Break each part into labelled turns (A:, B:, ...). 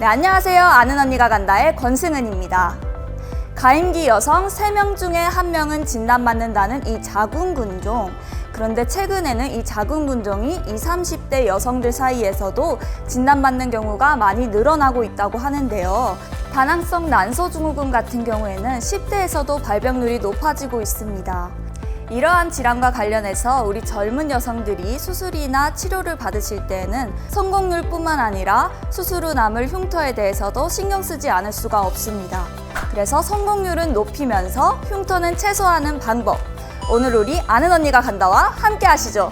A: 네, 안녕하세요. 아는 언니가 간다의 권승은입니다. 가임기 여성 3명 중에 1명은 진단받는다는 이 자궁근종. 그런데 최근에는 이 자궁근종이 20, 30대 여성들 사이에서도 진단받는 경우가 많이 늘어나고 있다고 하는데요. 다낭성 난소증후군 같은 경우에는 10대에서도 발병률이 높아지고 있습니다. 이러한 질환과 관련해서 우리 젊은 여성들이 수술이나 치료를 받으실 때에는 성공률뿐만 아니라 수술 후 남을 흉터에 대해서도 신경 쓰지 않을 수가 없습니다. 그래서 성공률은 높이면서 흉터는 최소화하는 방법, 오늘 우리 아는 언니가 간다와 함께 하시죠.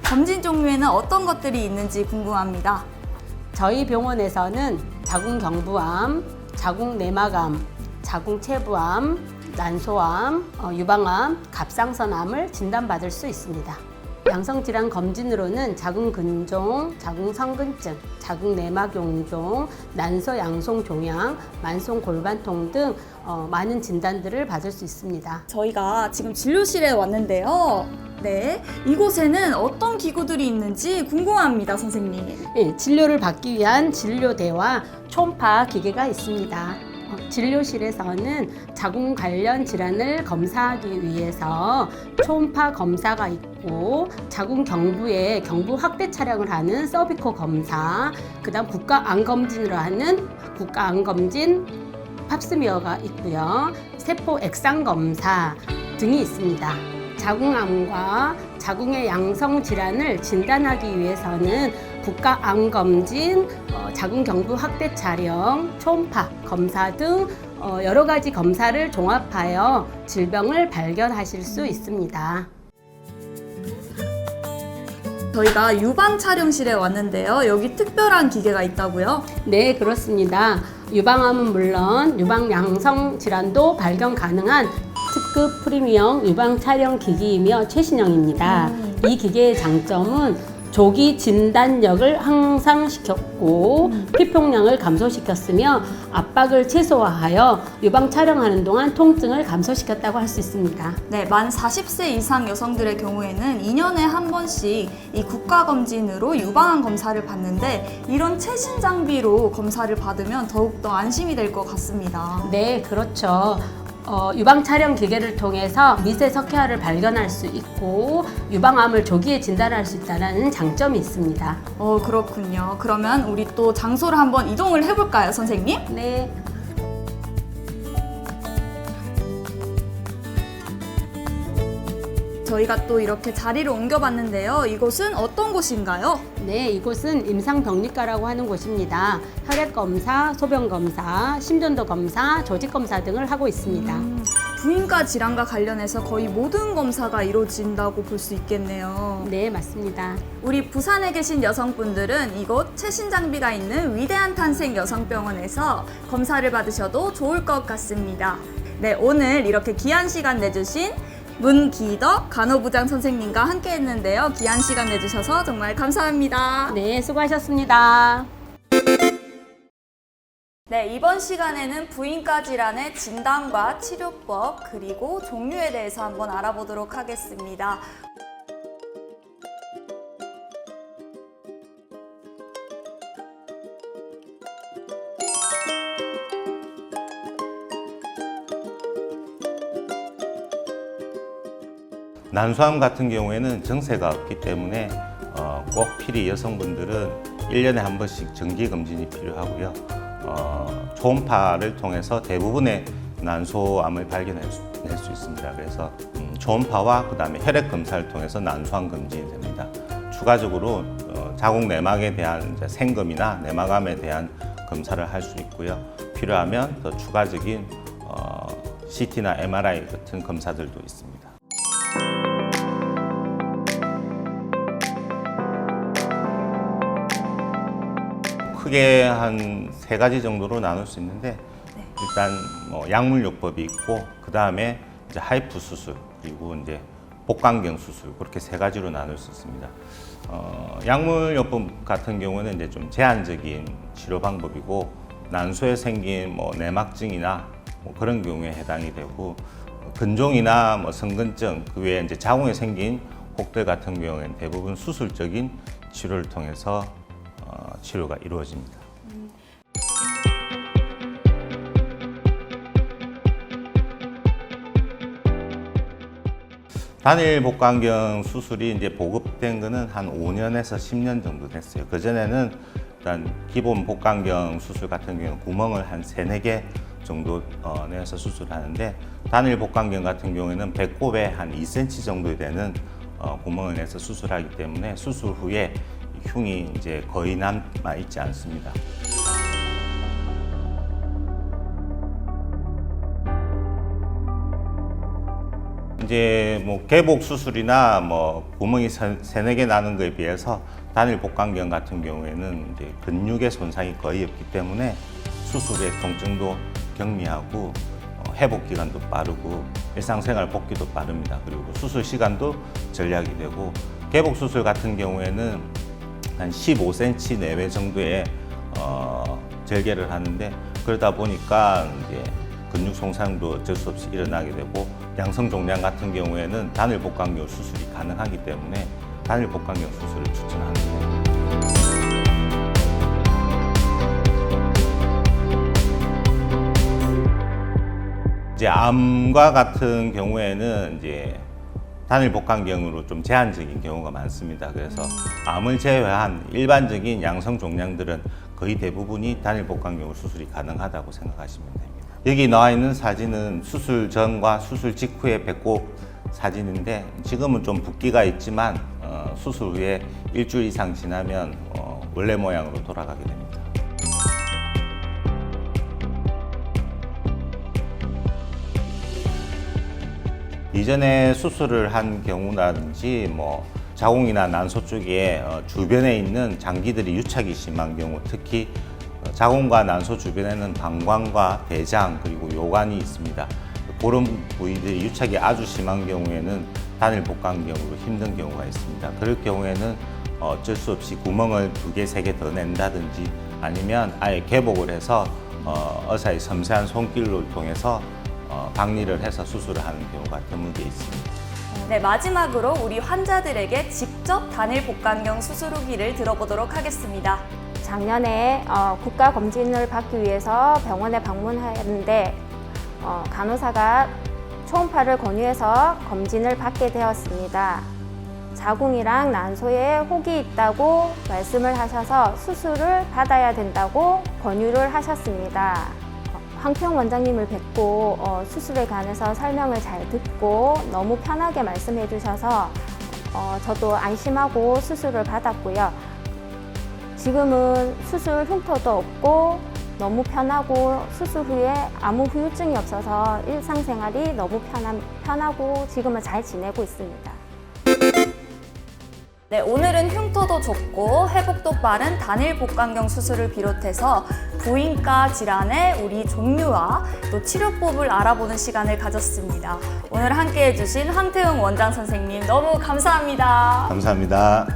A: 검진 종류에는 어떤 것들이 있는지 궁금합니다.
B: 저희 병원에서는 자궁경부암, 자궁내막암, 자궁체부암, 난소암, 유방암, 갑상선암을 진단받을 수 있습니다. 양성질환 검진으로는 자궁근종, 자궁성근증, 자궁내막용종, 난소양성종양, 만성골반통 등 많은 진단들을 받을 수 있습니다.
A: 저희가 지금 진료실에 왔는데요. 네, 이곳에는 어떤 기구들이 있는지 궁금합니다, 선생님.
B: 예, 진료를 받기 위한 진료대와 초음파 기계가 있습니다. 진료실에서는 자궁 관련 질환을 검사하기 위해서 초음파 검사가 있고 자궁 경부에 경부 확대 촬영을 하는 서비코 검사, 그다음 국가암 검진으로 하는 국가암 검진 팝스미어가 있고요. 세포 액상 검사 등이 있습니다. 자궁암과 자궁의 양성 질환을 진단하기 위해서는 국가암 검진, 자궁 경부 확대 촬영, 초음파 검사 등 여러 가지 검사를 종합하여 질병을 발견하실 수 있습니다.
A: 저희가 유방 촬영실에 왔는데요. 여기 특별한 기계가 있다고요?
B: 네, 그렇습니다. 유방암은 물론 유방 양성 질환도 발견 가능한 특급 프리미엄 유방 촬영 기기이며 최신형입니다. 이 기계의 장점은 조기 진단력을 향상시켰고 피폭량을 감소시켰으며 압박을 최소화하여 유방 촬영하는 동안 통증을 감소시켰다고 할 수 있습니다.
A: 네, 만 40세 이상 여성들의 경우에는 2년에 한 번씩 이 국가검진으로 유방암 검사를 받는데 이런 최신 장비로 검사를 받으면 더욱더 안심이 될 것 같습니다.
B: 네, 그렇죠. 유방 촬영 기계를 통해서 미세 석회화를 발견할 수 있고 유방암을 조기에 진단할 수 있다는 장점이 있습니다.
A: 그렇군요. 그러면 우리 또 장소를 한번 이동을 해볼까요, 선생님?
B: 네.
A: 저희가 또 이렇게 자리를 옮겨봤는데요. 이곳은 어떤 곳인가요?
B: 네, 이곳은 임상병리과라고 하는 곳입니다. 혈액검사, 소변검사, 심전도 검사, 조직검사 등을 하고 있습니다.
A: 부인과 질환과 관련해서 거의 모든 검사가 이루어진다고 볼 수 있겠네요.
B: 네, 맞습니다.
A: 우리 부산에 계신 여성분들은 이곳 최신 장비가 있는 위대한 탄생 여성병원에서 검사를 받으셔도 좋을 것 같습니다. 네, 오늘 이렇게 귀한 시간 내주신 문기덕 간호부장 선생님과 함께 했는데요. 귀한 시간 내주셔서 정말 감사합니다.
B: 네, 수고하셨습니다.
A: 네, 이번 시간에는 부인과 질환의 진단과 치료법 그리고 종류에 대해서 한번 알아보도록 하겠습니다.
C: 난소암 같은 경우에는 정세가 없기 때문에 꼭 필히 여성분들은 1년에 한 번씩 정기검진이 필요하고요. 초음파를 통해서 대부분의 난소암을 발견할 수 있습니다. 그래서 초음파와 그다음에 혈액 검사를 통해서 난소암 검진이 됩니다. 추가적으로 자궁 내막에 대한 생검이나 내막암에 대한 검사를 할 수 있고요. 필요하면 더 추가적인 CT나 MRI 같은 검사들도 있습니다. 크게 한 3가지 정도로 나눌 수 있는데 일단 약물요법이 있고 그 다음에 이제 하이프 수술 그리고 이제 복강경 수술 그렇게 3가지로 나눌 수 있습니다. 약물요법 같은 경우는 이제 좀 제한적인 치료 방법이고 난소에 생긴 뭐 내막증이나 뭐 그런 경우에 해당이 되고, 근종이나 뭐 성근증, 그 외에 이제 자궁에 생긴 혹들 같은 경우에는 대부분 수술적인 치료를 통해서 치료가 이루어집니다. 단일 복강경 수술이 이제 보급된 거는 한 5년에서 10년 정도 됐어요. 그전에는 일단 기본 복강경 수술 같은 경우는 구멍을 한 3, 4개 정도 내서 수술하는데, 단일 복강경 같은 경우에는 배꼽에 한 2cm 정도 되는 구멍을 내서 수술하기 때문에 수술 후에 흉이 이제 거의 남아 있지 않습니다. 이제 뭐 개복 수술이나 뭐 구멍이 3, 4개 나는 거에 비해서 단일 복강경 같은 경우에는 이제 근육의 손상이 거의 없기 때문에 수술 후의 통증도 경미하고 회복 기간도 빠르고 일상생활 복귀도 빠릅니다. 그리고 수술 시간도 절약이 되고, 개복 수술 같은 경우에는 한 15cm 내외 정도의 절개를 하는데, 그러다 보니까 이제 근육 손상도 어쩔 수 없이 일어나게 되고, 양성 종양 같은 경우에는 단일 복강경 수술이 가능하기 때문에 단일 복강경 수술을 추천합니다. 이제 암과 같은 경우에는 이제 단일 복강경으로 좀 제한적인 경우가 많습니다. 그래서 암을 제외한 일반적인 양성 종양들은 거의 대부분이 단일 복강경으로 수술이 가능하다고 생각하시면 됩니다. 여기 나와 있는 사진은 수술 전과 수술 직후의 배꼽 사진인데, 지금은 좀 붓기가 있지만 수술 후에 일주일 이상 지나면 원래 모양으로 돌아가게 됩니다. 이전에 수술을 한 경우라든지 뭐 자궁이나 난소 쪽에 주변에 있는 장기들이 유착이 심한 경우, 특히 자궁과 난소 주변에는 방광과 대장 그리고 요관이 있습니다. 그런 부위들이 유착이 아주 심한 경우에는 단일 복강경으로 힘든 경우가 있습니다. 그럴 경우에는 어쩔 수 없이 구멍을 2개, 3개 더 낸다든지, 아니면 아예 개복을 해서 의사의 섬세한 손길을 통해서 박리를 해서 수술을 하는 경우가 드물게 있습니다.
A: 네, 마지막으로 우리 환자들에게 직접 단일 복강경 수술 후기를 들어보도록 하겠습니다.
D: 작년에 국가검진을 받기 위해서 병원에 방문하였는데 간호사가 초음파를 권유해서 검진을 받게 되었습니다. 자궁이랑 난소에 혹이 있다고 말씀을 하셔서 수술을 받아야 된다고 권유를 하셨습니다. 황평 원장님을 뵙고 수술에 관해서 설명을 잘 듣고 너무 편하게 말씀해 주셔서 저도 안심하고 수술을 받았고요. 지금은 수술 흉터도 없고 너무 편하고 수술 후에 아무 후유증이 없어서 일상생활이 너무 편하고 지금은 잘 지내고 있습니다.
A: 네, 오늘은 흉터도 적고 회복도 빠른 단일 복강경 수술을 비롯해서 부인과 질환의 우리 종류와 또 치료법을 알아보는 시간을 가졌습니다. 오늘 함께 해주신 황태웅 원장 선생님 너무 감사합니다.
C: 감사합니다.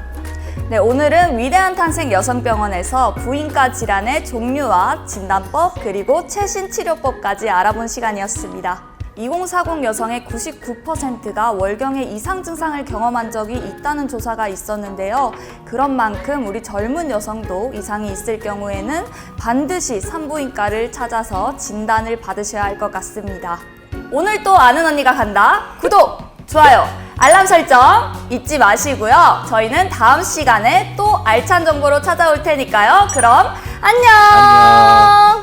A: 네, 오늘은 위대한 탄생 여성병원에서 부인과 질환의 종류와 진단법 그리고 최신 치료법까지 알아본 시간이었습니다. 2040 여성의 99%가 월경의 이상 증상을 경험한 적이 있다는 조사가 있었는데요. 그런 만큼 우리 젊은 여성도 이상이 있을 경우에는 반드시 산부인과를 찾아서 진단을 받으셔야 할 것 같습니다. 오늘 또 아는 언니가 간다. 구독, 좋아요, 알람 설정 잊지 마시고요. 저희는 다음 시간에 또 알찬 정보로 찾아올 테니까요. 그럼 안녕.